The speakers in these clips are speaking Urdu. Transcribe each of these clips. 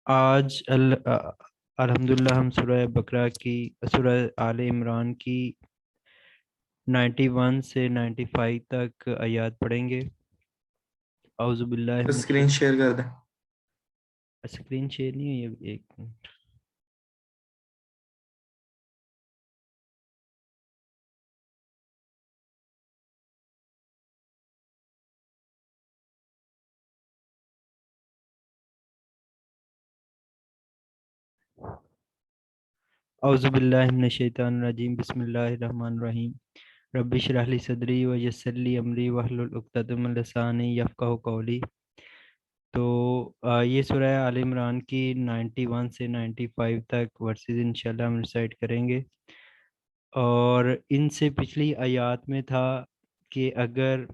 آج الحمدللہ ہم سورہ بقرہ کی سورہ آل عمران کی 91 سے 95 تک آیات پڑھیں گے۔ اعوذ باللہ من اسکرین شیئر کر دیں۔ اسکرین شیئر نہیں ہوئی ابھی، ایک منٹ۔ اعوذ باللہ من الشیطان الرجیم، بسم اللہ الرحمن الرحیم۔ رب اشرح لی صدری ویسر لی امری واحلل عقدۃ من لسانی یفقہوا قولی۔ تو یہ سورہ آل عمران کی 91 سے 95 تک ورسز انشاءاللہ ہم ریسائٹ کریں گے، اور ان سے پچھلی آیات میں تھا کہ اگر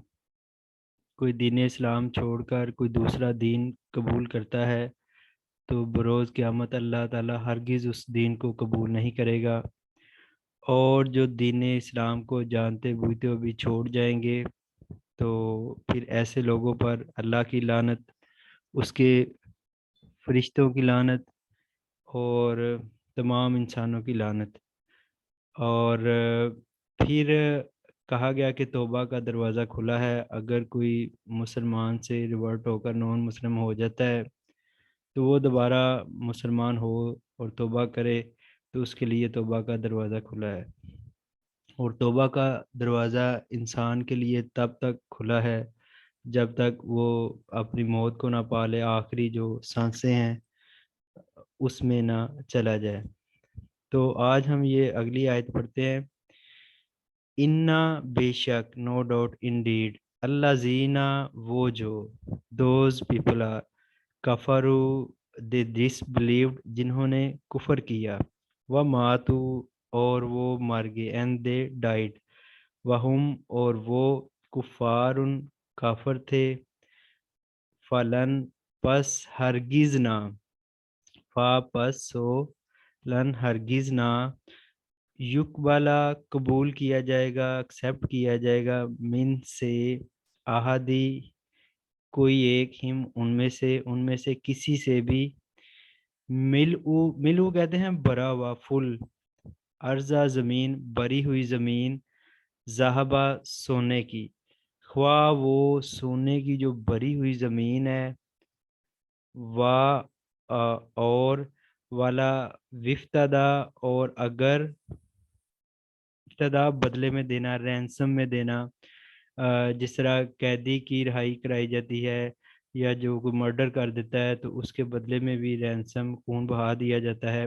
کوئی دین اسلام چھوڑ کر کوئی دوسرا دین قبول کرتا ہے تو بروز قیامت اللہ تعالی ہرگز اس دین کو قبول نہیں کرے گا، اور جو دین اسلام کو جانتے بوجھتے ہوئے بھی چھوڑ جائیں گے تو پھر ایسے لوگوں پر اللہ کی لعنت، اس کے فرشتوں کی لعنت اور تمام انسانوں کی لعنت۔ اور پھر کہا گیا کہ توبہ کا دروازہ کھلا ہے، اگر کوئی مسلمان سے ریورٹ ہو کر نان مسلم ہو جاتا ہے تو وہ دوبارہ مسلمان ہو اور توبہ کرے تو اس کے لیے توبہ کا دروازہ کھلا ہے، اور توبہ کا دروازہ انسان کے لیے تب تک کھلا ہے جب تک وہ اپنی موت کو نہ پالے، آخری جو سانسیں ہیں اس میں نہ چلا جائے۔ تو آج ہم یہ اگلی آیت پڑھتے ہیں۔ انا بے شک، نو ڈاؤٹ، ان ڈیڈ، اللہ زینا وہ جو، دوز پیپل آر، کفرو دے ڈس بلیوڈ جنہوں نے کفر کیا، و ماتو اور وہ مر گئے، اینڈ دے ڈائڈ، وہم اور وہ کفارن کافر تھے، فلن پس ہرگز نہ، فا پس سو، لن ہرگز نہ، یقبلا قبول کیا جائے گا، ایکسیپٹ کیا جائے گا، من سے، احدی کوئی ایک، ہم ان میں سے کسی سے بھی، ملو کہتے ہیں بھرا ہوا، فل، ارضا زمین، بری ہوئی زمین، زہبا سونے کی، خواہ وہ سونے کی جو بری ہوئی زمین ہے، اور والا وفتدا اور اگر، ابتدا بدلے میں دینا، رینسم میں دینا، جس طرح قیدی کی رہائی کرائی جاتی ہے یا جو کوئی مرڈر کر دیتا ہے تو اس کے بدلے میں بھی رینسم، خون بہا دیا جاتا ہے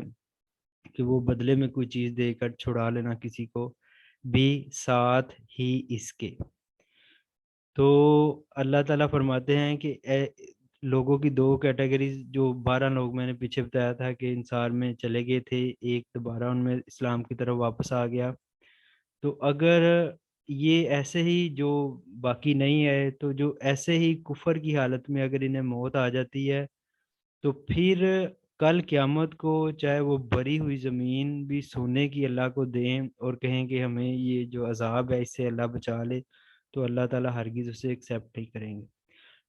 کہ وہ بدلے میں کوئی چیز دے کر چھڑا لینا کسی کو بھی، ساتھ ہی اس کے۔ تو اللہ تعالیٰ فرماتے ہیں کہ لوگوں کی دو کیٹیگریز، جو 12 لوگ میں نے پیچھے بتایا تھا کہ انسان میں چلے گئے تھے، ایک دوبارہ ان میں اسلام کی طرف واپس آ گیا، تو اگر یہ ایسے ہی جو باقی نہیں ہے، تو جو ایسے ہی کفر کی حالت میں اگر انہیں موت آ جاتی ہے تو پھر کل قیامت کو چاہے وہ بری ہوئی زمین بھی سونے کی اللہ کو دیں اور کہیں کہ ہمیں یہ جو عذاب ہے اس سے اللہ بچا لے، تو اللہ تعالیٰ ہرگز اسے ایکسیپٹ نہیں کریں گے۔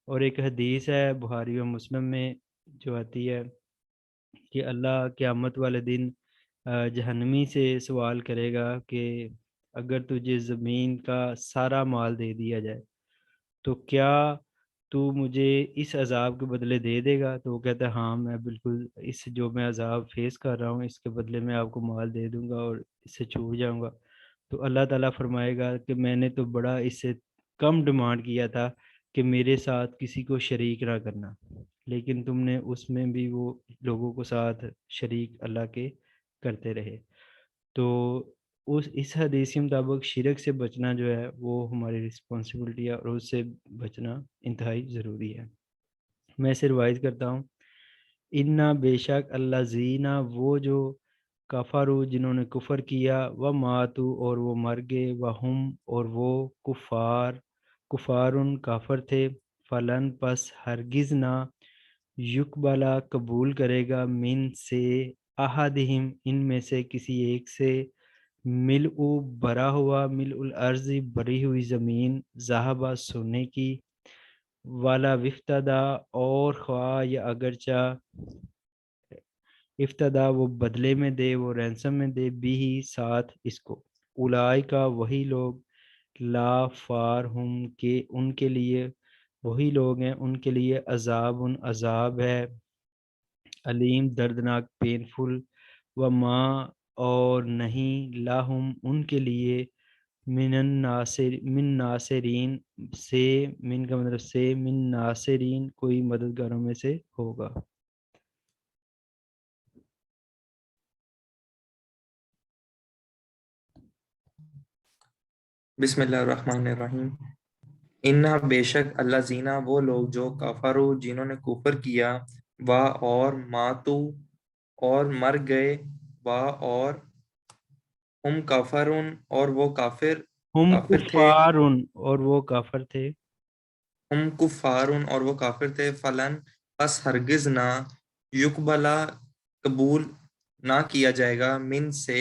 اور ایک حدیث ہے بخاری و مسلم میں جو آتی ہے کہ اللہ قیامت والے دن جہنمی سے سوال کرے گا کہ اگر تجھے زمین کا سارا مال دے دیا جائے تو کیا تو مجھے اس عذاب کے بدلے دے دے گا؟ تو وہ کہتا ہے ہاں، میں بالکل اس جو میں عذاب فیس کر رہا ہوں اس کے بدلے میں آپ کو مال دے دوں گا اور اس سے چھوٹ جاؤں گا۔ تو اللہ تعالیٰ فرمائے گا کہ میں نے تو بڑا اس سے کم ڈیمانڈ کیا تھا کہ میرے ساتھ کسی کو شریک نہ کرنا، لیکن تم نے اس میں بھی وہ لوگوں کو ساتھ شریک اللہ کے کرتے رہے۔ تو اس حدیث کے مطابق شرک سے بچنا جو ہے وہ ہماری رسپانسبلٹی ہے، اور اس سے بچنا انتہائی ضروری ہے۔ میں اسے روایت کرتا ہوں۔ انا بے شک اللہ زینا وہ جو، کفارو جنہوں نے کفر کیا، و ماتو اور وہ مر گئے، و ہم اور وہ کفارن کافر تھے، فلن پس ہرگز نہ، یقبلا قبول کرے گا، من سے، احدہم ان میں سے کسی ایک سے، ملء بھرا ہوا، ملء الارض بری ہوئی زمین، ذہبہ سونے کی، والا وفتدا اور خواہ یا اگرچہ، افتدا وہ بدلے میں دے، وہ رینسم میں دے، بھی ہی ساتھ اس کو، اولائے کا وہی لوگ، لا فار ہم کے ان کے لیے، وہی لوگ ہیں ان کے لیے، عذاب ان عذاب ہے، علیم دردناک پینفل، و ماں اور نہیں، لاہم ان کے لیے، من ناصرین سے، من کا مطلب سے، من ناصرین کوئی مددگاروں میں سے ہوگا۔ بسم اللہ الرحمن الرحیم۔ انا بے شک اللہ زینہ وہ لوگ جو کفروا جنہوں نے کفر کیا، وا اور ماتو اور مر گئے، وا اور ہم کافرون اور وہ ہم کافر تھے، کفارن اور وہ کافر تھے، ہم کفارون اور وہ کافر تھے، فلن پس ہرگز نہ، یقبلا قبول نہ کیا جائے گا، من سے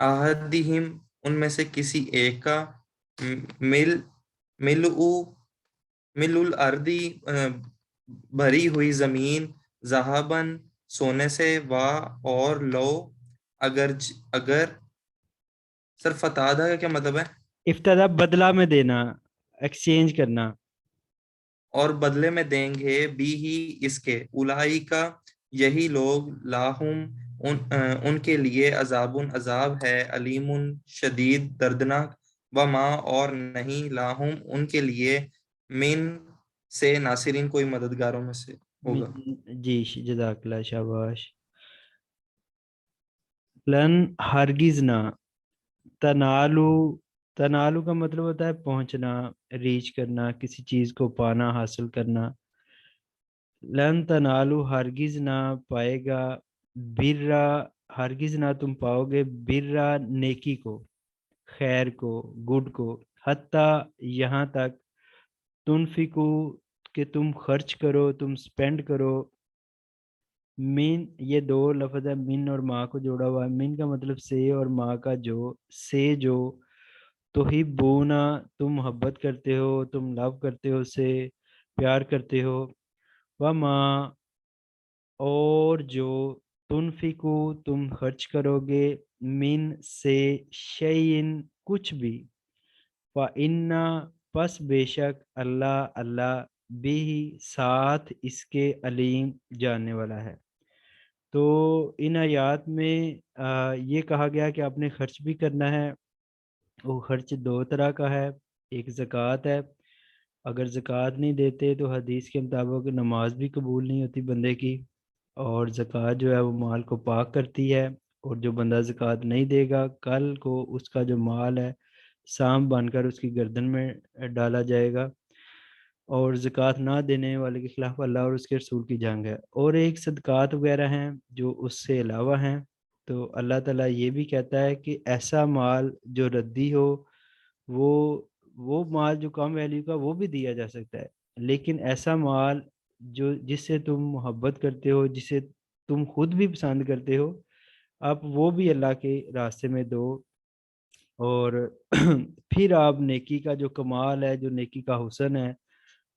احدہم ان میں سے کسی ایک کا، مل ملؤ مل الارضی بھری ہوئی زمین، ذہباً سونے سے، وا اور لو اگر سر فتادہ کا کیا مطلب ہے؟ افتدا بدلہ میں دینا، ایکسچینج کرنا، اور بدلے میں دیں گے بھی ہی اس کے، اولائی کا یہی لوگ، لاہم ان کے لیے، عذاب عذاب ہے، علیم شدید دردناک، وما اور نہیں، لاہم ان کے لیے، من سے ناصرین کوئی مددگاروں میں سے ہوگا۔ جی جزاک اللہ، شاباش۔ لن ہرگز نہ، تنالو، تنالو کا مطلب ہوتا ہے پہنچنا، ریچ کرنا، کسی چیز کو پانا، حاصل کرنا۔ لن تنالو ہرگز نہ پائے گا، برا ہرگز نہ تم پاؤ گے، برا نیکی کو، خیر کو، گڈ کو، حتیٰ یہاں تک، تنفقو کہ تم خرچ کرو، تم سپینڈ کرو، من یہ دو لفظ ہے، من اور ماں کو جوڑا ہوا ہے، من کا مطلب سے اور ماں کا جو، سے جو، تحبونا تم محبت کرتے ہو، تم لو کرتے ہو، سے پیار کرتے ہو، وما اور جو، تنفقو تم خرچ کرو گے، من سے، شیئن کچھ بھی، فَإِنَّ پس بے شک، اللہ اللہ، بھی ساتھ اس کے، علیم جاننے والا ہے۔ تو ان آیات میں یہ کہا گیا کہ آپ نے خرچ بھی کرنا ہے۔ وہ خرچ دو طرح کا ہے، ایک زکوٰۃ ہے، اگر زکوٰۃ نہیں دیتے تو حدیث کے مطابق نماز بھی قبول نہیں ہوتی بندے کی، اور زکوٰۃ جو ہے وہ مال کو پاک کرتی ہے، اور جو بندہ زکوٰۃ نہیں دے گا کل کو اس کا جو مال ہے سام بن کر اس کی گردن میں ڈالا جائے گا، اور زکوٰۃ نہ دینے والے کے خلاف اللہ اور اس کے رسول کی جنگ ہے۔ اور ایک صدقات وغیرہ ہیں جو اس سے علاوہ ہیں، تو اللہ تعالیٰ یہ بھی کہتا ہے کہ ایسا مال جو ردی ہو، وہ وہ مال جو کم ویلیو کا وہ بھی دیا جا سکتا ہے، لیکن ایسا مال جو جس سے تم محبت کرتے ہو، جسے تم خود بھی پسند کرتے ہو، آپ وہ بھی اللہ کے راستے میں دو۔ اور پھر آپ نیکی کا جو کمال ہے، جو نیکی کا حسن ہے،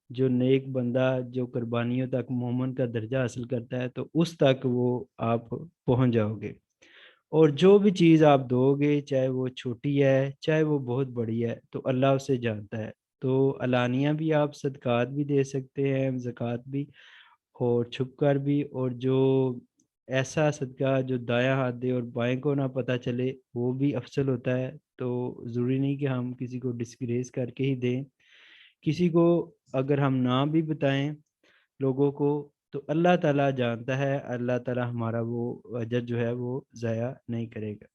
جو نیک بندہ جو قربانیوں تک مومن کا درجہ حاصل کرتا ہے، تو اس تک وہ آپ پہنچ جاؤ گے۔ اور جو بھی چیز آپ دو گے، چاہے وہ چھوٹی ہے چاہے وہ بہت بڑی ہے، تو اللہ اسے جانتا ہے۔ تو علانیہ بھی آپ صدقات بھی دے سکتے ہیں، زکوٰۃ بھی، اور چھپ کر بھی، اور جو ایسا صدقہ جو دایاں ہاتھ دے اور بائیں کو نہ پتہ چلے، وہ بھی افضل ہوتا ہے۔ تو ضروری نہیں کہ ہم کسی کو ڈسکریز کر کے ہی دیں، کسی کو اگر ہم نہ بھی بتائیں لوگوں کو، تو اللہ تعالیٰ جانتا ہے، اللہ تعالیٰ ہمارا وہ اجر جو ہے وہ ضائع نہیں کرے گا۔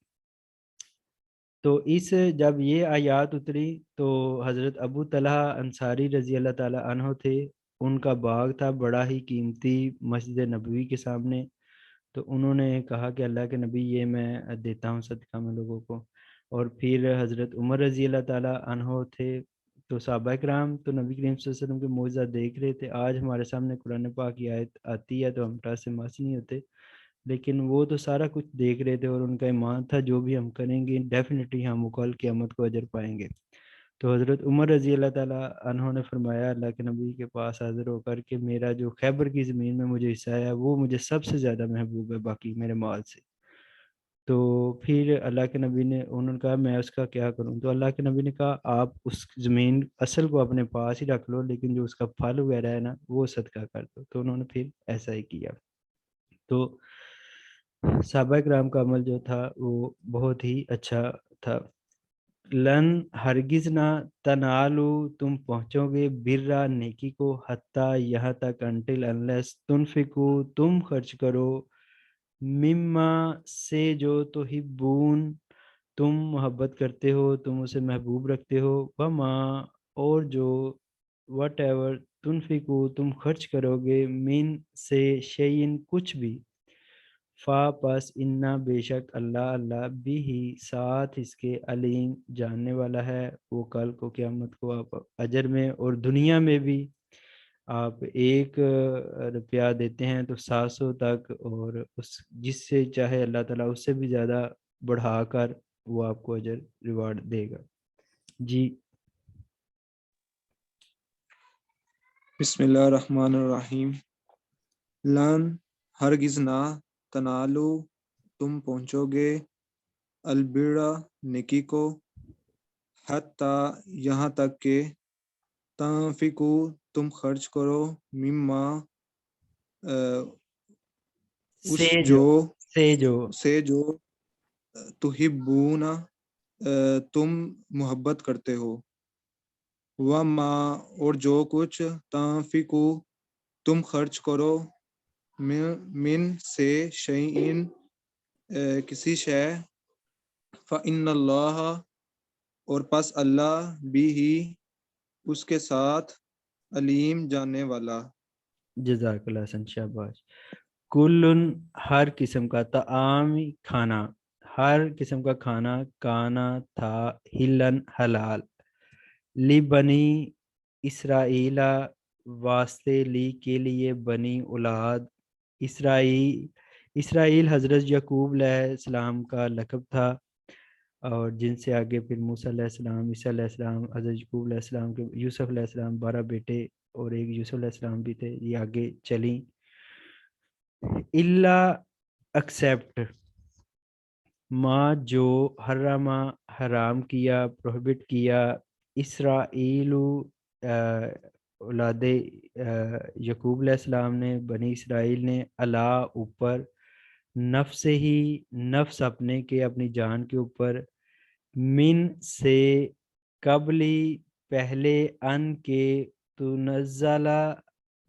تو جب یہ آیات اتری تو حضرت ابو طلحہ انصاری رضی اللہ تعالیٰ عنہ تھے، ان کا باغ تھا بڑا ہی قیمتی مسجد نبوی کے سامنے، تو انہوں نے کہا کہ اللہ کے نبی یہ میں دیتا ہوں صدقہ میں لوگوں کو۔ اور پھر حضرت عمر رضی اللہ تعالیٰ عنہ تھے، تو صحابہ کرام تو نبی کریم صلی اللہ علیہ وسلم کے معجزہ دیکھ رہے تھے، آج ہمارے سامنے قرآن پاک کی آیت آتی ہے تو ہم ٹاس سے ماس نہیں ہوتے، لیکن وہ تو سارا کچھ دیکھ رہے تھے، اور ان کا ایمان تھا جو بھی ہم کریں گے ڈیفینیٹلی ہم کل قیامت کو اجر پائیں گے۔ تو حضرت عمر رضی اللہ تعالیٰ عنہ نے فرمایا اللہ کے نبی کے پاس حاضر ہو کر کہ میرا جو خیبر کی زمین میں مجھے حصہ ہے وہ مجھے سب سے زیادہ محبوب ہے باقی میرے مال سے. تو پھر اللہ کے نبی نے انہوں نے کہا میں اس کا کیا کروں؟ تو اللہ کے نبی نے کہا آپ اس زمین اصل کو اپنے پاس ہی رکھ لو، لیکن جو اس کا پھل وغیرہ ہے نا وہ صدقہ کر دو. تو انہوں نے پھر ایسا ہی کیا. تو صحابہ کرام کا عمل جو تھا وہ بہت ہی اچھا تھا. لن ہرگز نہ تنالو تم پہنچو گے برا نیکی کو حتیٰ یہاں تک انٹل انلیس تنفقو تم خرچ کرو مما سے جو تحبون تم محبت کرتے ہو تم اسے محبوب رکھتے ہو وما اور جو وٹ ایور تنفقو تم خرچ کرو گے من سے شیئن کچھ بھی فا پس انا بے شک اللہ اللہ بھی ہی ساتھ اس کے علیم جاننے والا ہے. وہ کل کو قیامت کو آپ اجر میں اور دنیا میں بھی آپ 1 روپیہ دیتے ہیں تو 700 تک، اور اس جس سے چاہے اللہ تعالیٰ اس سے بھی زیادہ بڑھا کر وہ آپ کو اجر ریوارڈ دے گا. جی بسم اللہ الرحمن الرحیم. لن ہرگز نہ تنالو تم پہنچو گے البرا نیکی کو حتیٰ یہاں تک کہ تنفقو تم خرچ کرو مما اس سے جو سے جو تحبون تم محبت کرتے ہو وما اور جو کچھ تنفقو تم خرچ کرو من سے شیئن کسی شے فإن اللہ اور پس اللہ بھی ہی اس کے ساتھ علیم جاننے والا. جزاک اللہ حسن شاباش. کلن ہر قسم کا طعام کھانا، ہر قسم کا کھانا کانا تھا ہلن حلال لی بنی اسرائیل واسطے لی کے لیے بنی اولاد اسرائیل حضرت یعقوب علیہ السلام کا لقب تھا، اور جن سے آگے پھر موسیٰ علیہ السلام، عیسیٰ علیہ السلام، حضرت یعقوب علیہ السلام کے یوسف علیہ السلام 12 بیٹے اور ایک یوسف علیہ السلام بھی تھے، یہ آگے چلیں. اللہ ایکسیپٹ ما جو حرما حرام کیا پروہبٹ کیا اسرائیل اولاد یعقوب علیہ السلام نے بنی اسرائیل نے اللہ اوپر نفس ہی نفس اپنے کے اپنی جان کے اوپر من سے قبلی پہلے ان کے تو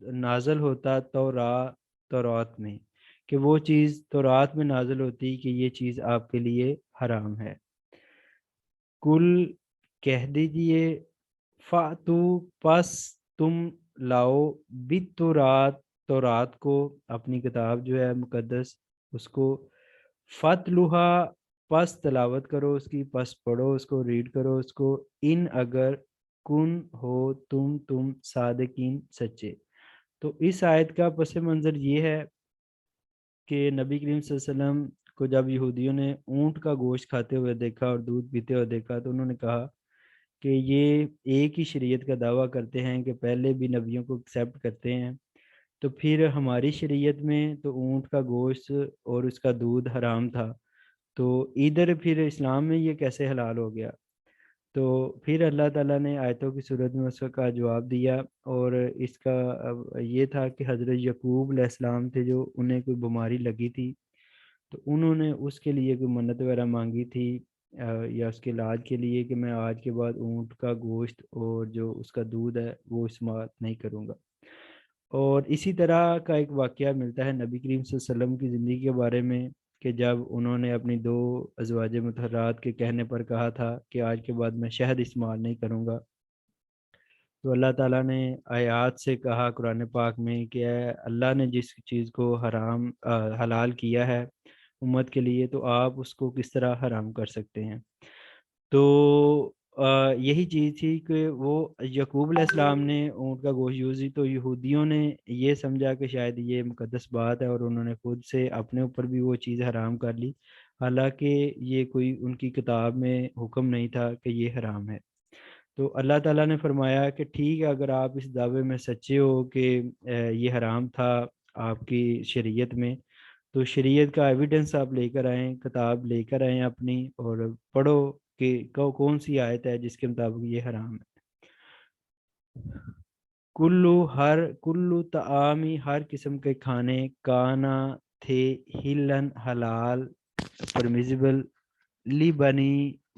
نازل ہوتا تورات میں کہ وہ چیز تورات میں نازل ہوتی کہ یہ چیز آپ کے لیے حرام ہے. کل کہہ دیجئے فاتو پس تم لاؤ تورات کو اپنی کتاب جو ہے مقدس اس کو فتلوہا پس تلاوت کرو اس کی، پس پڑھو اس کو، ریڈ کرو اس کو، ان اگر کن ہو تم صادقین سچے. تو اس آیت کا پس منظر یہ ہے کہ نبی کریم صلی اللہ علیہ وسلم کو جب یہودیوں نے اونٹ کا گوشت کھاتے ہوئے دیکھا اور دودھ پیتے ہوئے دیکھا تو انہوں نے کہا کہ یہ ایک ہی شریعت کا دعویٰ کرتے ہیں کہ پہلے بھی نبیوں کو ایکسیپٹ کرتے ہیں، تو پھر ہماری شریعت میں تو اونٹ کا گوشت اور اس کا دودھ حرام تھا، تو ادھر پھر اسلام میں یہ کیسے حلال ہو گیا؟ تو پھر اللہ تعالیٰ نے آیتوں کی صورت میں اس کا جواب دیا، اور اس کا یہ تھا کہ حضرت یعقوب علیہ السلام تھے جو انہیں کوئی بیماری لگی تھی، تو انہوں نے اس کے لیے کوئی منت وغیرہ مانگی تھی یا اس کے علاج کے لیے کہ میں آج کے بعد اونٹ کا گوشت اور جو اس کا دودھ ہے وہ استعمال نہیں کروں گا. اور اسی طرح کا ایک واقعہ ملتا ہے نبی کریم صلی اللہ علیہ وسلم کی زندگی کے بارے میں کہ جب انہوں نے اپنی 2 ازواج مطہرات کے کہنے پر کہا تھا کہ آج کے بعد میں شہد استعمال نہیں کروں گا، تو اللہ تعالیٰ نے آیات سے کہا قرآن پاک میں کہ اے اللہ نے جس چیز کو حلال کیا ہے امت کے لیے تو آپ اس کو کس طرح حرام کر سکتے ہیں. تو یہی چیز تھی کہ وہ یعقوب علیہ السلام نے اونٹ کا گوشت یوز کی تو یہودیوں نے یہ سمجھا کہ شاید یہ مقدس بات ہے اور انہوں نے خود سے اپنے اوپر بھی وہ چیز حرام کر لی، حالانکہ یہ کوئی ان کی کتاب میں حکم نہیں تھا کہ یہ حرام ہے. تو اللہ تعالیٰ نے فرمایا کہ ٹھیک ہے اگر آپ اس دعوے میں سچے ہو کہ یہ حرام تھا آپ کی شریعت میں، تو شریعت کا ایویڈنس آپ لے کر آئیں، کتاب لے کر آئیں اپنی، اور پڑھو کہ کون سی آیت ہے جس کے مطابق یہ حرام ہے۔ کلو تعامی ہر قسم کے کھانے، کانا تھے، ہلن حلال، پرمیزیبل، لی بنی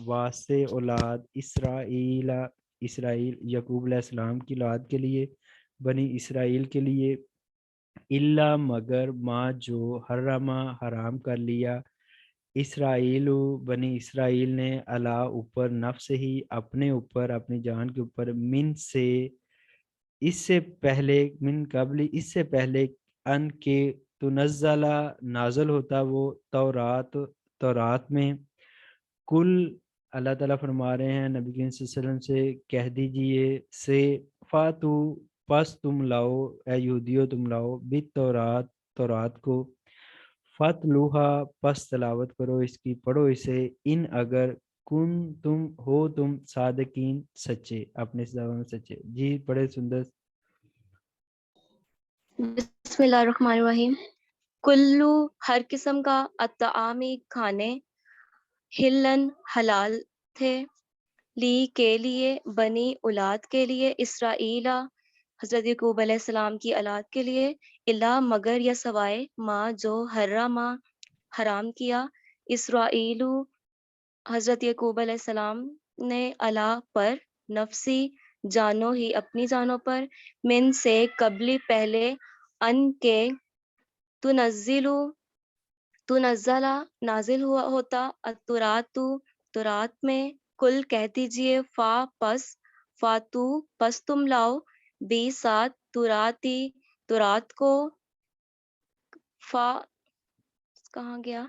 واسطے اولاد اسرائیل یعقوب علیہ السلام کی اولاد کے لیے، بنی اسرائیل کے لیے، اللہ مگر ما جو حرما حرام کر لیا، اسرائیل بنی اسرائیل نے، اللہ اوپر، نفس ہی اپنے اوپر، اپنی جان کے اوپر، من سے اس سے پہلے، من قبل اس سے پہلے، ان کے تنزلہ نازل ہوتا وہ تورات میں، کل اللہ تعالیٰ فرما رہے ہیں نبی کریم صلی اللہ علیہ وسلم سے کہہ دیجئے سے، فاتو پس تم لاؤ، اے یہودیو تم لاؤ، تورات کو، فتلوہا پس تلاوت کرو اس کی، پڑھو اسے، ان اگر کن تم ہو تم صادقین سچے، اپنے اس دعوے میں سچے۔ جی پڑھے سندر۔ بسم اللہ الرحمن الرحیم۔ کلو ہر قسم کا، اطعامی کھانے، ہلن حلال تھے، لی کے لیے، بنی اولاد کے لیے، اسرائیل حضرت یعقوب علیہ السلام کی اولاد کے لیے، الا مگر یا سوائے، ما جو حرما حرام کیا، اسرائیل حضرت یعقوب علیہ السلام نے، اللہ پر، نفسی جانو ہی اپنی جانوں پر، من سے قبلی پہلے، ان کے تنزلہ نازل ہوا ہوتا، تورات میں، کل کہہ دیجئے، فاتو پس تم لاؤ، بھی ساتھ، تورات کو، کہاں گیا،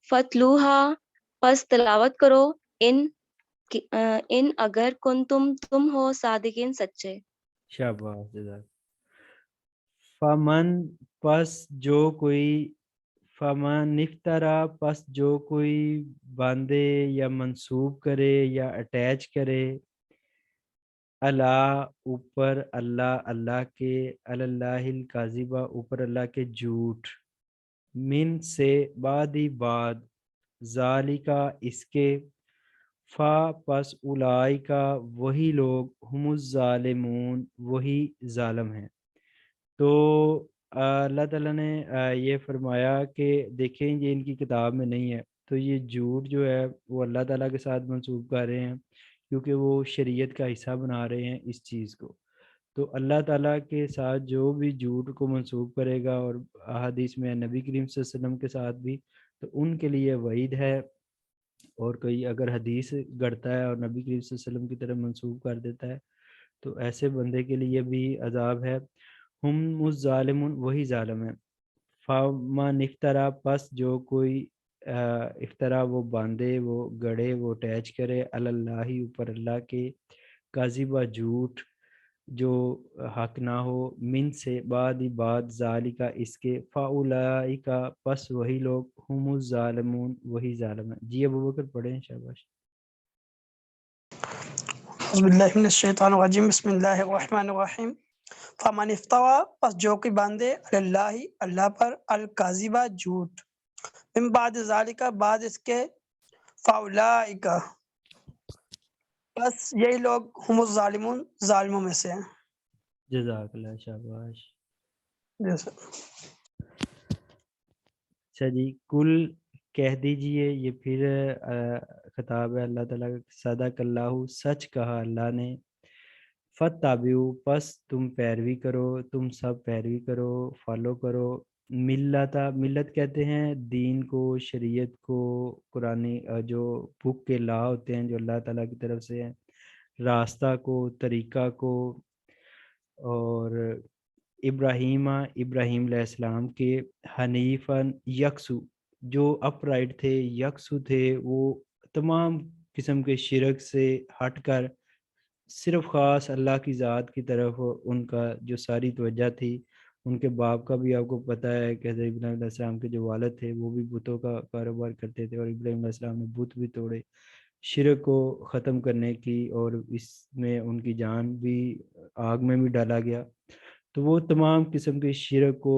فتلوہا پس تلاوت کرو، ان اگر کن تم ہو صادقین سچے۔ شاباش جزاک۔ فمن پس جو کوئی، فمن افترا پس جو کوئی باندھے یا منسوب کرے یا اٹیچ کرے، اللہ اوپر، اللہ کے، اللہ الکاذبہ اوپر اللہ کے جھوٹ، من سے بعد ذالکا اس کے، فا پس اولئکا وہی لوگ، ہم الظالمون وہی ظالم ہیں۔ تو اللہ تعالیٰ نے یہ فرمایا کہ دیکھیں یہ ان کی کتاب میں نہیں ہے، تو یہ جھوٹ جو ہے وہ اللہ تعالیٰ کے ساتھ منسوب کر رہے ہیں، کیونکہ وہ شریعت کا حصہ بنا رہے ہیں اس چیز کو۔ تو اللہ تعالیٰ کے ساتھ جو بھی جھوٹ کو منسوب کرے گا، اور احادیث میں نبی کریم صلی اللہ علیہ وسلم کے ساتھ بھی، تو ان کے لیے وعید ہے، اور کوئی اگر حدیث گڑتا ہے اور نبی کریم صلی اللہ علیہ وسلم کی طرف منسوب کر دیتا ہے تو ایسے بندے کے لیے بھی عذاب ہے۔ ہم الظالمون وہی ظالم ہیں۔ فمن افترا پس جو کوئی افترا وہ باندھے، وہ گڑے، وہ اٹیچ کرے، اللہ اوپر اللہ کے، کاذبہ جھوٹ جو حق نہ ہو، من سے بعد ذالکا اس کے، فاولئکا پس وہی لوگ، ہم الظالمون وہی ظالم ہیں۔ جی ابو بکر پڑھیں، شاباش۔ اعوذ باللہ من الشیطان الرجیم، بسم اللہ الرحمن الرحیم۔ فمن افترا پس جو کوئی باندھے، اللہ اللہ پر، الکاذبہ جھوٹ، من بعد ذالکا بعد اس کے، فاولئک پس یہی لوگ، ہم الظالمون ظالموں میں سے ہیں۔ جزاک اللہ، شاباش۔ جیسا اچھا جی، کل کہہ دیجئے، یہ پھر خطاب ہے اللہ تعالیٰ کا، صدق اللہ سچ کہا اللہ نے، فتابعوا پس تم پیروی کرو، تم سب پیروی کرو، فالو کرو، ملت کہتے ہیں دین کو، شریعت کو، قرآن جو بک کے لا ہوتے ہیں جو اللہ تعالیٰ کی طرف سے ہیں، راستہ کو، طریقہ کو، اور ابراہیم علیہ السلام کے، حنیفاً یکسو جو اپ رائٹ تھے، یکسو تھے، وہ تمام قسم کے شرک سے ہٹ کر صرف خاص اللہ کی ذات کی طرف ان کا جو ساری توجہ تھی۔ ان کے باپ کا بھی آپ کو پتہ ہے کہ حضرت ابراہیم علیہ السلام کے جو والد تھے وہ بھی بتوں کا کاروبار کرتے تھے، اور ابراہیم علیہ السلام نے بت بھی توڑے، شرک کو ختم کرنے کی، اور اس میں ان کی جان بھی آگ میں بھی ڈالا گیا. تو وہ تمام قسم کے شرک کو،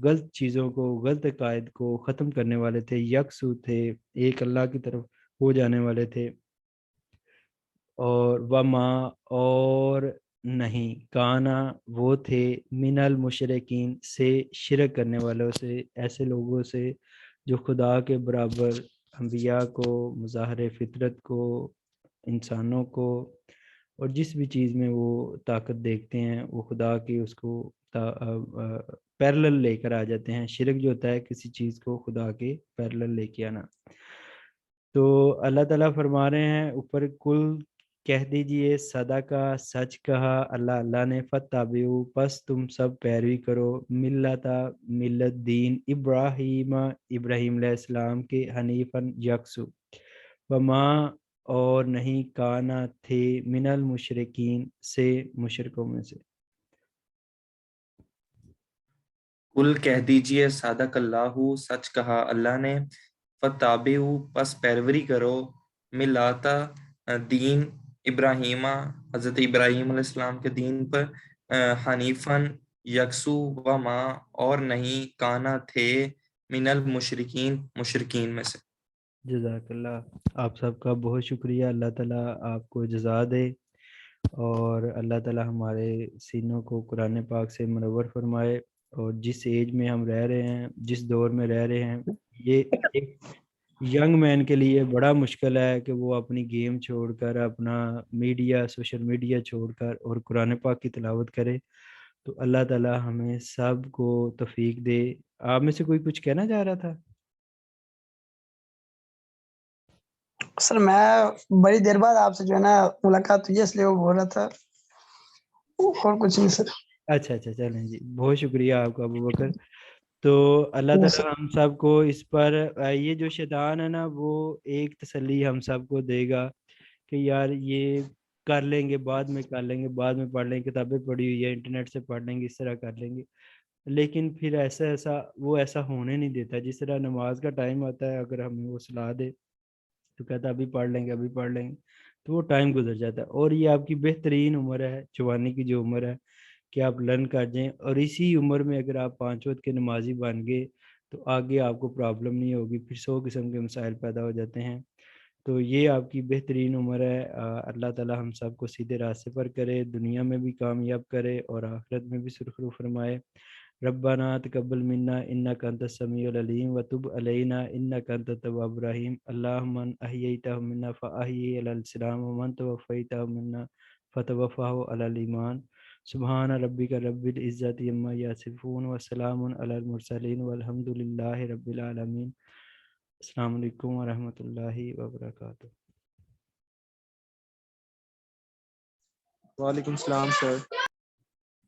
غلط چیزوں کو، غلط عقائد کو ختم کرنے والے تھے، یکسو تھے، ایک اللہ کی طرف ہو جانے والے تھے. اور وما، اور نہیں، کانا، وہ تھے، من المشرکین، سے شرک کرنے والوں سے، ایسے لوگوں سے جو خدا کے برابر انبیاء کو، مظاہر فطرت کو، انسانوں کو، اور جس بھی چیز میں وہ طاقت دیکھتے ہیں وہ خدا کی اس کو پیرلل لے کر آ جاتے ہیں. شرک جو ہوتا ہے کسی چیز کو خدا کے پیرلل لے کے آنا. تو اللہ تعالیٰ فرما رہے ہیں اوپر، کل کہہ دیجئے صدقہ، سچ کہا اللہ نے، فتابعوا، پس تم سب پیروی کرو، ملت دین ابراہیم علیہ السلام کے، حنیفاً یکسو، وما، اور نہیں، کانا، تھے، من المشرکین، سے مشرکوں میں سے. کل کہہ دیجئے صادق اللہ، سچ کہا اللہ نے، فتابعوا، پس پیروی کرو، ملاتا، دین ابراہیم، حضرت ابراہیم علیہ السلام کے دین پر، حنیفاً، یکسو، وما، اور نہیں، کانا، تھے، من المشرکین، مشرکین میں سے. جزاک اللہ. آپ سب کا بہت شکریہ. اللہ تعالیٰ آپ کو جزا دے، اور اللہ تعالیٰ ہمارے سینوں کو قرآن پاک سے منور فرمائے. اور جس ایج میں ہم رہ رہے ہیں، جس دور میں رہ رہے ہیں، یہ ایک ینگ مین کے لیے بڑا مشکل ہے کہ وہ اپنی گیم چھوڑ کر، اپنا میڈیا، سوشل میڈیا چھوڑ کر اور قرآن پاک کی تلاوت کرے. تو اللہ تعالیٰ ہمیں سب کو توفیق دے. آپ میں سے کوئی کچھ کہنا چاہ رہا تھا؟ سر میں بڑی دیر بعد آپ سے جو ہے نا ملاقات ہوئی ہے، اس لیے وہ بول رہا تھا، اور کچھ نہیں سر. اچھا چلیں جی، بہت شکریہ آپ کا ابو بکر. تو اللہ جی تعالیٰ ہم سب کو اس پر یہ جو شیطان ہے نا، وہ ایک تسلی ہم سب کو دے گا کہ یار یہ کر لیں گے، بعد میں کر لیں گے، بعد میں پڑھ لیں گے، کتابیں پڑھی ہوئی ہے، انٹرنیٹ سے پڑھ لیں گے، اس طرح کر لیں گے. لیکن پھر ایسا ہونے نہیں دیتا. جس طرح نماز کا ٹائم آتا ہے، اگر ہمیں وہ صلاح دے تو کہتا ہے ابھی پڑھ لیں گے، ابھی پڑھ لیں گے، تو وہ ٹائم گزر جاتا ہے. اور یہ آپ کی بہترین عمر ہے، جوانی کی جو عمر ہے، کہ آپ لرن کر جائیں. اور اسی عمر میں اگر آپ 5 وقت کے نمازی بن گئے تو آگے آپ کو پرابلم نہیں ہوگی، پھر 100 قسم کے مسائل پیدا ہو جاتے ہیں. تو یہ آپ کی بہترین عمر ہے. اللہ تعالیٰ ہم سب کو سیدھے راستے پر کرے، دنیا میں بھی کامیاب کرے اور آخرت میں بھی سرخرو فرمائے. ربنا تقبل منا انک انت السمیع العلیم وتب علینا انک انت التواب الرحیم. اللہم من احییتہ منا فاحیی علی الاسلام ومن توفیتہ منا فتوفہ علی الایمان. سبحان ربک رب العزت عما یصفون وسلام علی المرسلین والحمد للہ رب العالمین. السلام علیکم ورحمۃ اللہ وبرکاتہ. وعلیکم السلام سر.